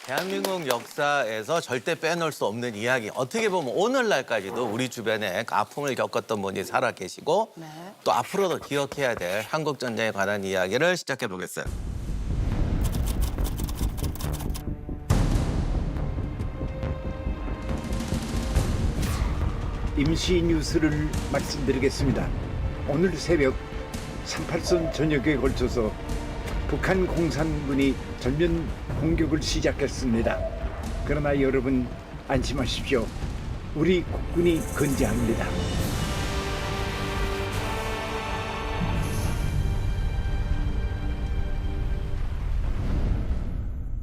대한민국 역사에서 절대 빼놓을 수 없는 이야기. 어떻게 보면 오늘날까지도 우리 주변에 아픔을 겪었던 분이 살아 계시고 또 앞으로도 기억해야 될 한국 전쟁에 관한 이야기를 시작해 보겠어요. 임시 뉴스를 말씀드리겠습니다. 오늘 새벽 38선 전역에 걸쳐서 북한 공산군이 전면 공격을 시작했습니다. 그러나 여러분 안심하십시오. 우리 국군이 건재합니다.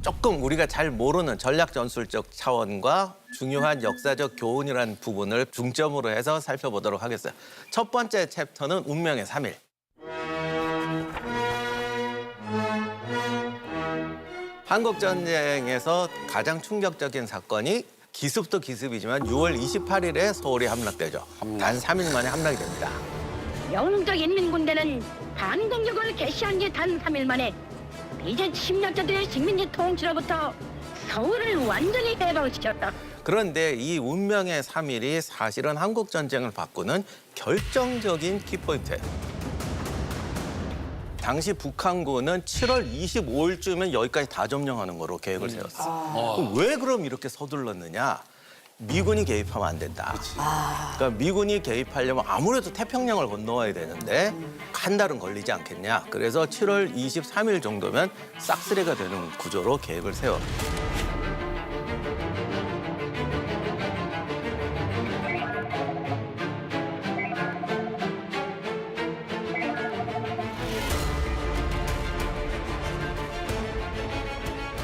조금 우리가 잘 모르는 전략 전술적 차원과 중요한 역사적 교훈이라는 부분을 중점으로 해서 살펴보도록 하겠어요. 첫 번째 챕터는 운명의 3일. 한국 전쟁에서 가장 충격적인 사건이 기습도 기습이지만 6월 28일에 서울이 함락되죠. 단 3일 만에 함락이 됩니다. 영적 인민군대는 반공격을 개시한 지 단 3일 만에 이제 침략자들의 식민지 통치로부터 서울을 완전히 해방시켰다. 그런데 이 운명의 3일이 사실은 한국 전쟁을 바꾸는 결정적인 키포인트예요. 당시 북한군은 7월 25일쯤엔 여기까지 다 점령하는 거로 계획을 세웠어요. 그럼 왜 그럼 이렇게 서둘렀느냐? 미군이 개입하면 안 된다. 그러니까 미군이 개입하려면 아무래도 태평양을 건너와야 되는데 한 달은 걸리지 않겠냐. 그래서 7월 23일 정도면 싹쓸이가 되는 구조로 계획을 세워.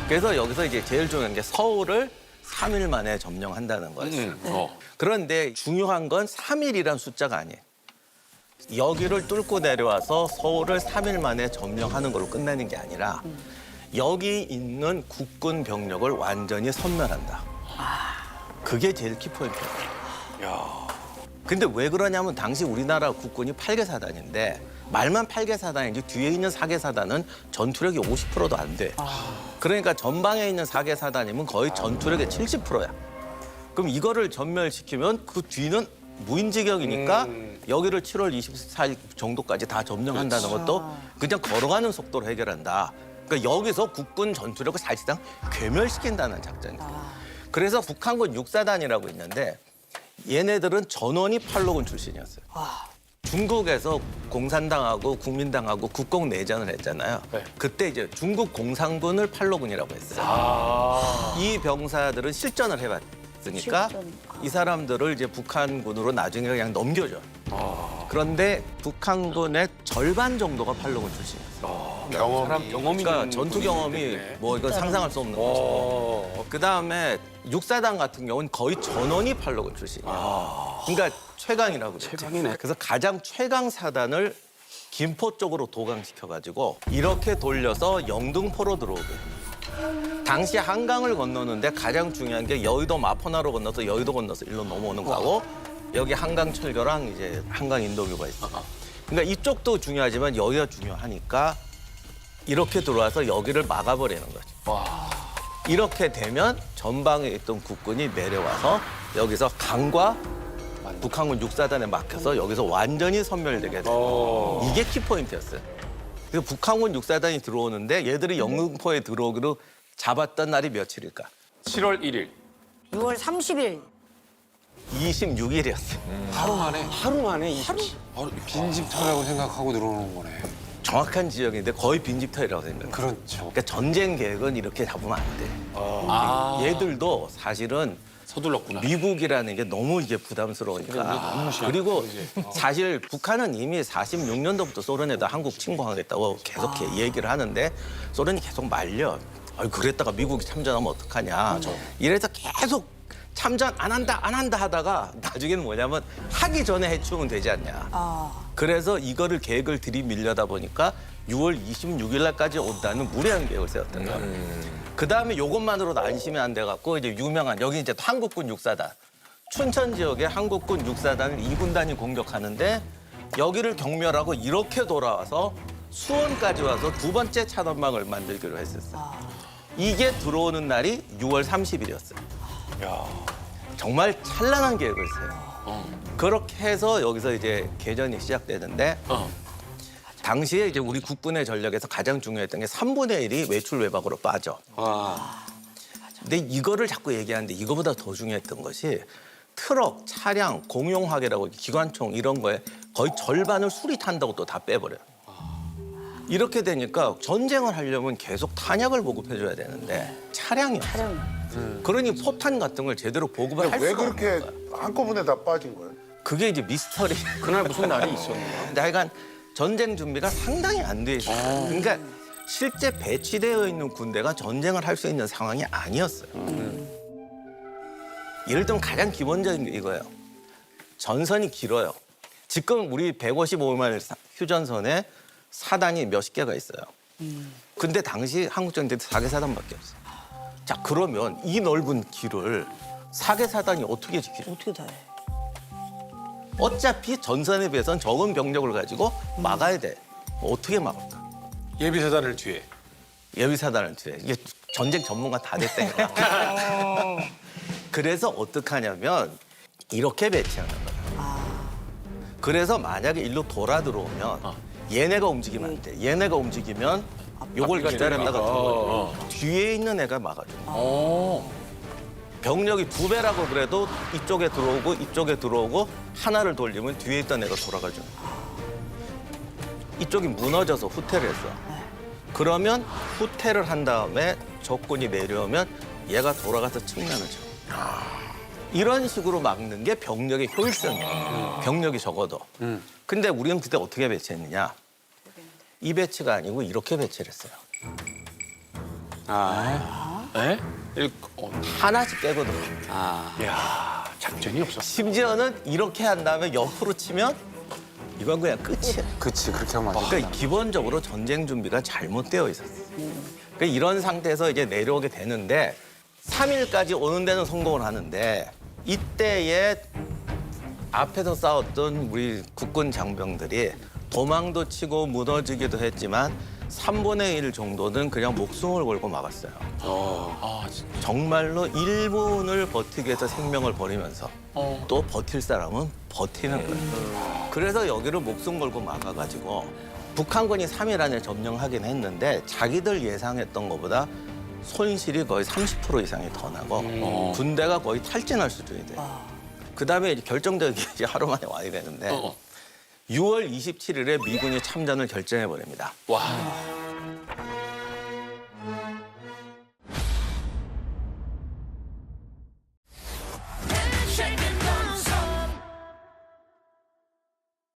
그래서 여기서 이제 제일 중요한 게 서울을 3일 만에 점령한다는 거였어요. 그런데 중요한 건 3일이란 숫자가 아니에요. 여기를 뚫고 내려와서 서울을 3일 만에 점령하는 걸로 끝나는 게 아니라 여기 있는 국군 병력을 완전히 섬멸한다. 그게 제일 키포인트예요. 근데 왜 그러냐면 당시 우리나라 국군이 8개 사단인데 말만 8개 사단인지 뒤에 있는 4개 사단은 전투력이 50%도 안 돼. 그러니까 전방에 있는 4개 사단이면 거의 전투력의 70%야. 그럼 이거를 전멸시키면 그 뒤는 무인지격이니까 여기를 7월 24일 정도까지 다 점령한다는 것도 그냥 걸어가는 속도로 해결한다. 그러니까 여기서 국군 전투력을 사실상 괴멸시킨다는 작전이에요. 그래서 북한군 6사단이라고 있는데 얘네들은 전원이 팔로군 출신이었어요. 중국에서 공산당하고 국민당하고 국공 내전을 했잖아요. 그때 이제 중국 공산군을 팔로군이라고 했어요. 이 병사들은 실전을 해봤으니까 이 사람들을 이제 북한군으로 나중에 그냥 넘겨줘. 그런데 북한군의 절반 정도가 팔로군 출신이었어요. 경험이 그러니까 전투 경험이 뭐 이건 상상할 수 없는 거죠. 그다음에 6사단 같은 경우는 거의 전원이 팔로군 출신이에요. 그러니까 최강이라고 그랬죠. 최강이네. 그래서 가장 최강 사단을 김포 쪽으로 도강시켜가지고 이렇게 돌려서 영등포로 들어오게. 당시 한강을 건너는데 가장 중요한 게 여의도 마포나로 건너서 여의도 건너서 일로 넘어오는 거고 여기 한강 철교랑 이제 한강 인도교가 있어. 그러니까 이쪽도 중요하지만 여기가 중요하니까 이렇게 들어와서 여기를 막아버리는 거죠. 이렇게 되면 전방에 있던 국군이 내려와서 여기서 강과 북한군 6사단에 막혀서 여기서 완전히 섬멸되게 돼요. 이게 키포인트였어요. 그래서 북한군 6사단이 들어오는데 얘들이 영등포에 들어오기로 잡았던 날이 며칠일까? 7월 1일. 6월 30일. 26일이었어요. 하루 만에 20. 빈집터라고 생각하고 들어오는 거네. 정확한 지역인데 거의 빈집터이라고 생각해요. 그렇죠. 그러니까 전쟁 계획은 이렇게 잡으면 안 돼. 얘들도 사실은 서둘렀구나. 미국이라는 게 너무 이게 부담스러우니까. 그리고 사실 북한은 이미 46년도부터 소련에다 한국 침공하겠다고 계속 얘기를 하는데 소련이 계속 말려. 그랬다가 미국이 참전하면 어떡하냐. 이래서 계속 참전 안 한다 하다가 나중에는 뭐냐면 하기 전에 해치우면 되지 않냐. 그래서 이거를 계획을 들이밀려다 보니까 6월 26일 날까지 온다는 무리한 계획을 세웠던 거예요. 그다음에 이것만으로도 안심이 안 돼갖고 이제 유명한 여기 이제 한국군 6사단. 춘천 지역에 한국군 6사단을 2군단이 공격하는데 여기를 경멸하고 이렇게 돌아와서 수원까지 와서 두 번째 차단망을 만들기로 했었어요. 이게 들어오는 날이 6월 30일이었어요. 정말 찬란한 계획을 세요. 그렇게 해서 여기서 이제 개전이 시작되는데 당시에 이제 우리 국군의 전력에서 가장 중요했던 게 3분의 1이 외출 외박으로 빠져. 근데 이거를 자꾸 얘기하는데 이거보다 더 중요했던 것이 트럭, 차량, 공용화계라고 기관총 이런 거에 거의 절반을 술이 탄다고 또 다 빼버려요. 이렇게 되니까 전쟁을 하려면 계속 탄약을 보급해줘야 되는데 차량이 없어요. 그러니 포탄 같은 걸 제대로 보급을 할 왜 수가 없는 그렇게 거야. 한꺼번에 다 빠진 거예요? 그게 이제 미스터리. 그날 무슨 날이 있었나? 근데 하여간 전쟁 준비가 상당히 안 돼 있어요. 그러니까 실제 배치되어 있는 군대가 전쟁을 할 수 있는 상황이 아니었어요. 예를 들면 가장 기본적인 게 이거예요. 전선이 길어요. 지금 우리 155마일 휴전선에 사단이 몇십 개가 있어요. 근데 당시 한국 전쟁 때 4개 사단밖에 없어요. 자, 그러면 이 넓은 길을 4개 사단이 어떻게 지키죠? 어떻게 다 해? 어차피 전선에 비해서는 적은 병력을 가지고 막아야 돼. 어떻게 막을까? 예비사단을 뒤에. 예비사단을 뒤에. 이게 전쟁 전문가 다 됐대요. 그래서 어떻게 하냐면 이렇게 배치하는 거예요. 그래서 만약에 일로 돌아 들어오면 얘네가 움직이면 안 돼. 얘네가 움직이면 요걸 기다렸다가 들어가요. 뒤에 있는 애가 막아줘. 병력이 2배라고 그래도 이쪽에 들어오고 이쪽에 들어오고 하나를 돌리면 뒤에 있던 애가 돌아가죠. 이쪽이 무너져서 후퇴를 했어. 그러면 후퇴를 한 다음에 적군이 내려오면 얘가 돌아가서 측면을 쳐. 이런 식으로 막는 게 병력의 효율성이에요. 병력이 적어도. 근데 우리는 그때 어떻게 배치했느냐. 이 배치가 아니고 이렇게 배치를 했어요. 에? 하나씩 빼고 들어. 야, 작전이 없었어. 심지어는 이렇게 한 다음에 옆으로 치면 이건 그냥 끝이에요. 그치, 그렇게 하면 안 돼. 그러니까 기본적으로 전쟁 준비가 잘못되어 있었어요. 그러니까 이런 상태에서 이제 내려오게 되는데 3일까지 오는 데는 성공을 하는데 이때에 앞에서 싸웠던 우리 국군 장병들이 도망도 치고 무너지기도 했지만 3분의 1 정도는 그냥 목숨을 걸고 막았어요. 정말로 1분을 버티기 위해서 생명을 버리면서 또 버틸 사람은 버티는 거예요. 그래서 여기를 목숨 걸고 막아가지고 북한군이 3일 안에 점령하긴 했는데 자기들 예상했던 것보다 손실이 거의 30% 이상이 더 나고 군대가 거의 탈진할 수준이 돼요. 그다음에 이제 결정적인 게 이제 하루 만에 와야 되는데 6월 27일에 미군이 참전을 결정해버립니다. 와. Shake it